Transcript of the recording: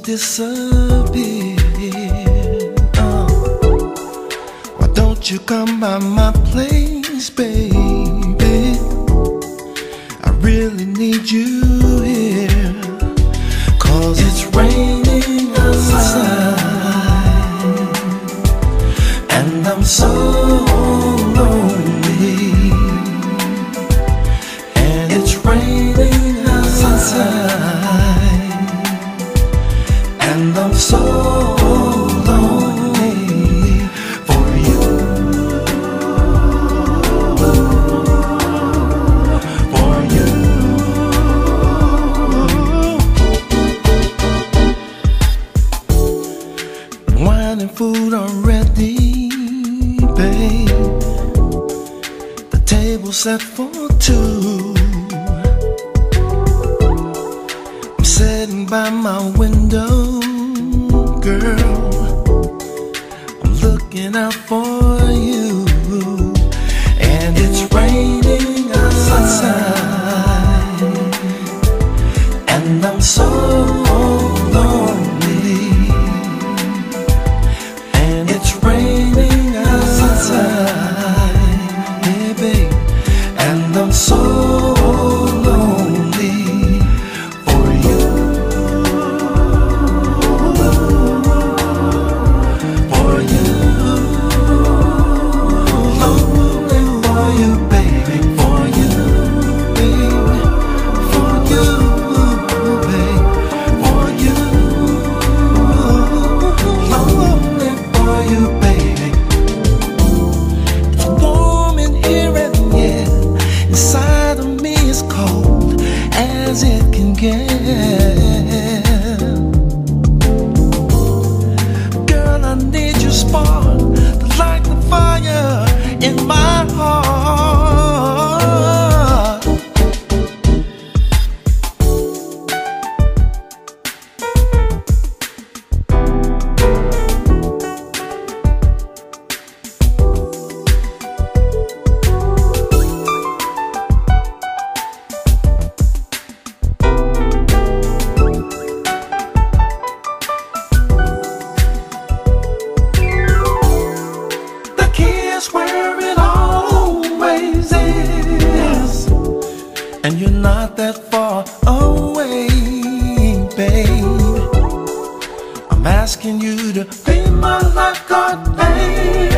disappear. Why don't you come by my place, baby? I really need you here, 'cause it's raining outside, and I'm so lonely. And it's raining outside, and I'm so lonely for you, for you. Wine and food are ready, babe. The table set for two. I'm sitting by my window, girl. I'm looking out for you, and it's raining outside, and I'm so lonely. And it's raining outside, yeah, babe, and I'm so lonely for you, for you, lonely for you, baby, for you, baby, for you, baby, for you, lonely for you, baby. It's warm in here and yet inside of me is cold as it can get. Girl, I need your spark to light the fire in my heart. The key is where it always is, and you're not that far away, babe. I'm asking you to be my lifeguard, babe.